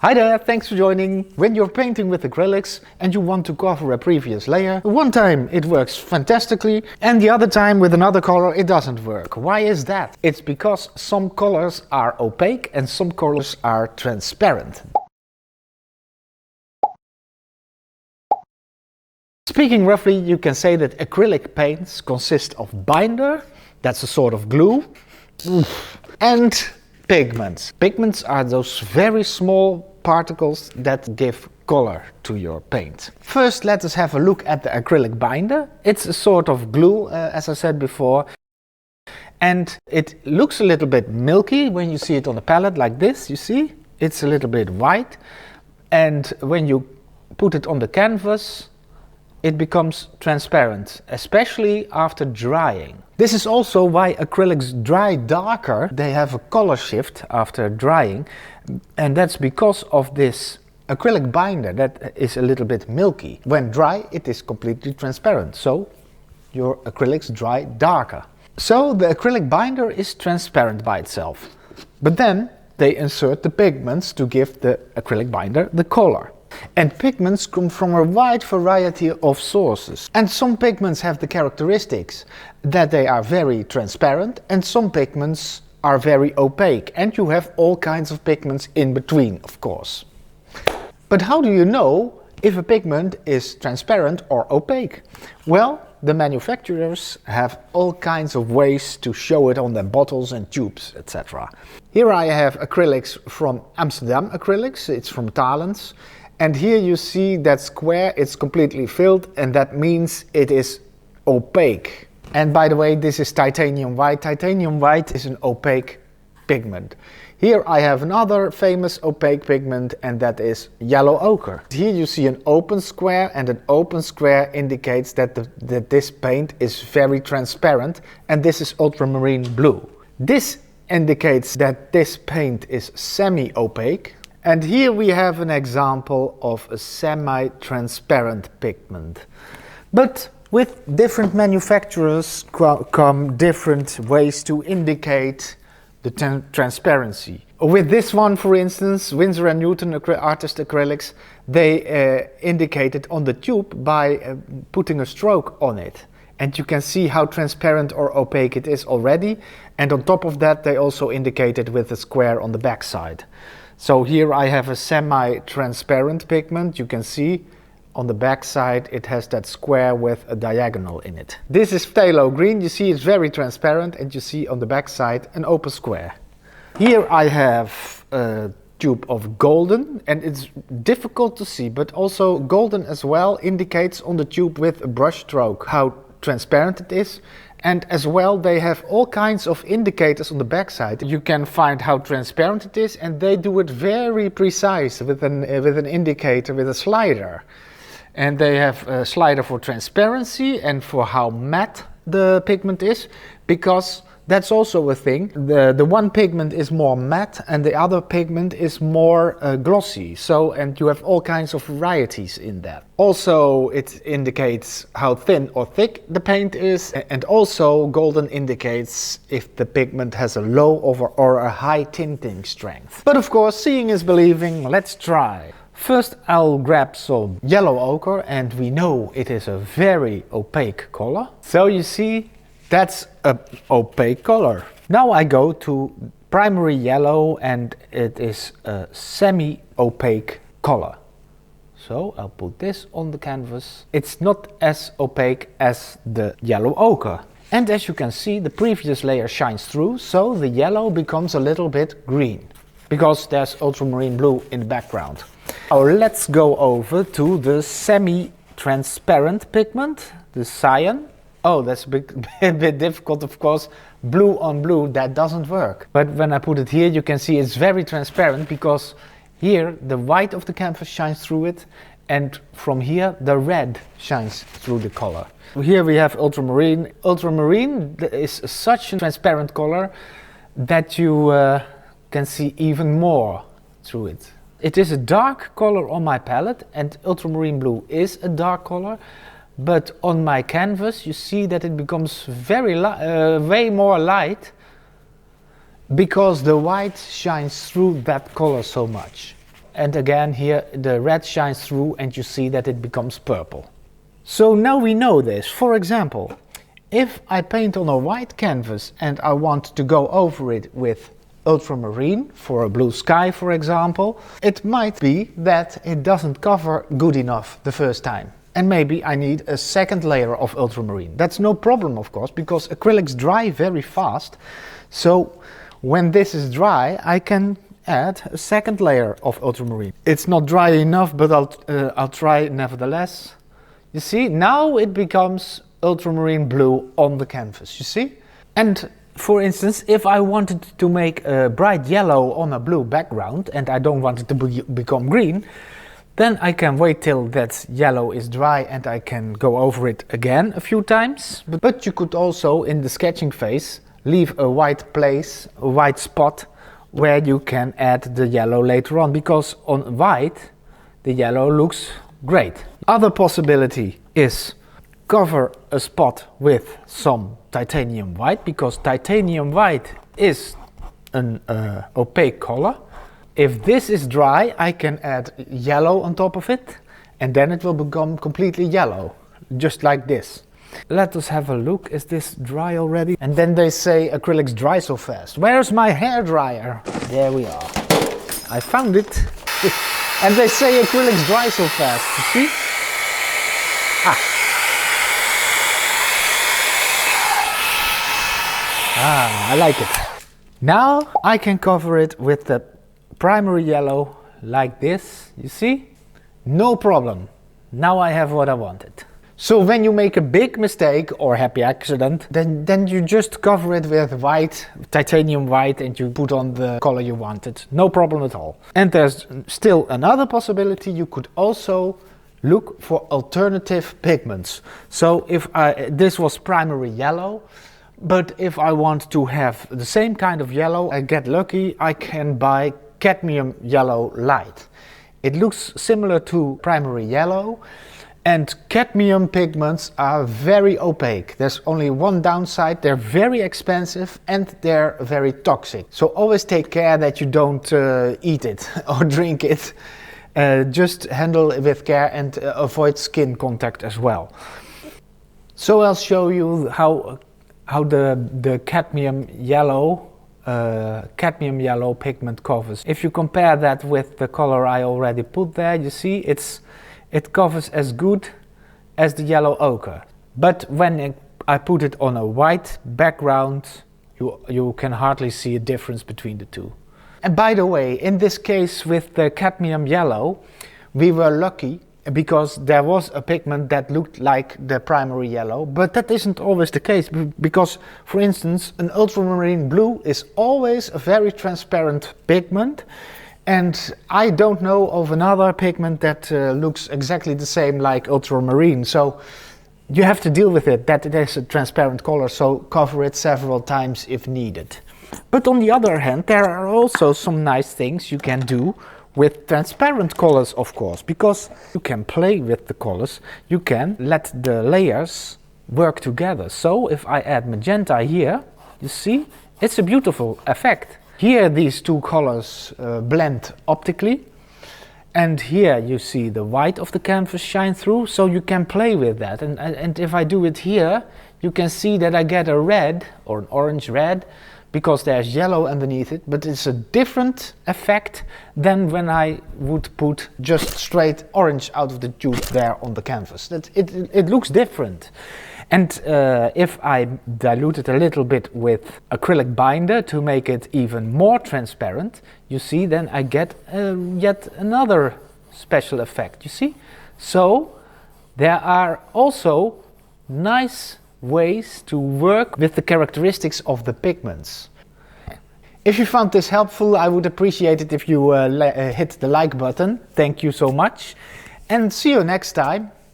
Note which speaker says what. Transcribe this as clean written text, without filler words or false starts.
Speaker 1: Hi there, thanks for joining. When you're painting with acrylics and you want to cover a previous layer, one time it works fantastically and the other time with another color it doesn't work. Why is that? It's because some colors are opaque and some colors are transparent. Speaking roughly, you can say that acrylic paints consist of binder, that's a sort of glue, and pigments. Pigments are those very small particles that give color to your paint. First, let us have a look at the acrylic binder. It's a sort of glue, as I said before, and it looks a little bit milky when you see it on the palette like this, you see? It's a little bit white, and when you put it on the canvas, it becomes transparent, especially after drying. This is also why acrylics dry darker. They have a color shift after drying, and that's because of this acrylic binder that is a little bit milky. When dry, it is completely transparent, so your acrylics dry darker. So the acrylic binder is transparent by itself, but then they insert the pigments to give the acrylic binder the color. And pigments come from a wide variety of sources. And some pigments have the characteristics that they are very transparent, and some pigments are very opaque. And you have all kinds of pigments in between, of course. But how do you know if a pigment is transparent or opaque? Well, the manufacturers have all kinds of ways to show it on their bottles and tubes, etc. Here I have acrylics from Amsterdam Acrylics, it's from Talens. And here you see that square, it's completely filled, and that means it is opaque. And by the way, this is titanium white. Titanium white is an opaque pigment. Here I have another famous opaque pigment, and that is yellow ochre. Here you see an open square, and an open square indicates that this paint is very transparent, and this is ultramarine blue. This indicates that this paint is semi-opaque. And here we have an example of a semi-transparent pigment. But with different manufacturers come different ways to indicate the transparency. With this one, for instance, Winsor & Newton Artist Acrylics, they indicate it on the tube by putting a stroke on it. And you can see how transparent or opaque it is already. And on top of that, they also indicate it with a square on the back side. So here I have a semi-transparent pigment. You can see on the back side it has that square with a diagonal in it. This is phthalo green. You see it's very transparent, and you see on the back side an open square. Here I have a tube of golden, and it's difficult to see, but also golden as well indicates on the tube with a brush stroke how transparent it is. And as well, they have all kinds of indicators on the backside. You can find how transparent it is, and they do it very precise with an indicator, with a slider. And they have a slider for transparency and for how matte the pigment is, because that's also a thing. The one pigment is more matte and the other pigment is more glossy. And you have all kinds of varieties in that. Also, it indicates how thin or thick the paint is, and also golden indicates if the pigment has a low or a high tinting strength. But of course, seeing is believing. Let's try. First, I'll grab some yellow ochre, and we know it is a very opaque color. So you see, that's an opaque color. Now I go to primary yellow, and it is a semi-opaque color. So I'll put this on the canvas. It's not as opaque as the yellow ochre. And as you can see, the previous layer shines through, so the yellow becomes a little bit green, because there's ultramarine blue in the background. Now let's go over to the semi-transparent pigment, the cyan. Oh, that's a bit difficult, of course. Blue on blue, that doesn't work. But when I put it here, you can see it's very transparent, because here the white of the canvas shines through it, and from here the red shines through the color. Here we have ultramarine. Ultramarine is such a transparent color that you can see even more through it. It is a dark color on my palette, and ultramarine blue is a dark color. But on my canvas you see that it becomes way more light, because the white shines through that color so much. and again here the red shines through and you see that it becomes purple. So now we know this. For example, if I paint on a white canvas and I want to go over it with ultramarine for a blue sky, for example, it might be that it doesn't cover good enough the first time. And maybe I need a second layer of ultramarine. That's no problem, of course, because acrylics dry very fast. So when this is dry, I can add a second layer of ultramarine. It's not dry enough, but I'll try nevertheless. You see, now it becomes ultramarine blue on the canvas, you see? And for instance, if I wanted to make a bright yellow on a blue background and I don't want it to become green, then I can wait till that yellow is dry and I can go over it again a few times. But you could also, in the sketching phase, leave a white place, a white spot, where you can add the yellow later on, because on white the yellow looks great. Other possibility is cover a spot with some titanium white, because titanium white is an opaque color. If this is dry, I can add yellow on top of it and then it will become completely yellow, just like this. Let us have a look. Is this dry already? And then they say acrylics dry so fast. Where's my hair dryer? There we are. I found it. And they say acrylics dry so fast, you see? I like it. Now I can cover it with the primary yellow like this, you see? No problem. Now I have what I wanted. So when you make a big mistake or happy accident, then you just cover it with white, titanium white, and you put on the color you wanted. No problem at all. And there's still another possibility. You could also look for alternative pigments. So if this was primary yellow, but if I want to have the same kind of yellow, I get lucky, I can buy cadmium yellow light. It looks similar to primary yellow. And cadmium pigments are very opaque. There's only one downside: they're very expensive and they're very toxic. So always take care that you don't eat it or drink it. Just handle it with care and avoid skin contact as well. So I'll show you how the cadmium yellow pigment covers. If you compare that with the color I already put there, you see it covers as good as the yellow ochre. But when I put it on a white background, you can hardly see a difference between the two. And by the way, in this case with the cadmium yellow, we were lucky because there was a pigment that looked like the primary yellow, but that isn't always the case, because, for instance, an ultramarine blue is always a very transparent pigment. And I don't know of another pigment that looks exactly the same like ultramarine. So you have to deal with it, that it is a transparent color, so cover it several times if needed. But on the other hand, there are also some nice things you can do with transparent colors, of course, because you can play with the colors. You can let the layers work together. So if I add magenta here, you see, it's a beautiful effect. Here these two colors blend optically, and here you see the white of the canvas shine through, so you can play with that. And if I do it here, you can see that I get a red or an orange red, because there's yellow underneath it, but it's a different effect than when I would put just straight orange out of the tube there on the canvas. It looks different. And if I dilute it a little bit with acrylic binder to make it even more transparent, you see, then I get yet another special effect, you see? So there are also nice ways to work with the characteristics of the pigments. If you found this helpful, I would appreciate it if you hit the like button. Thank you so much, and see you next time.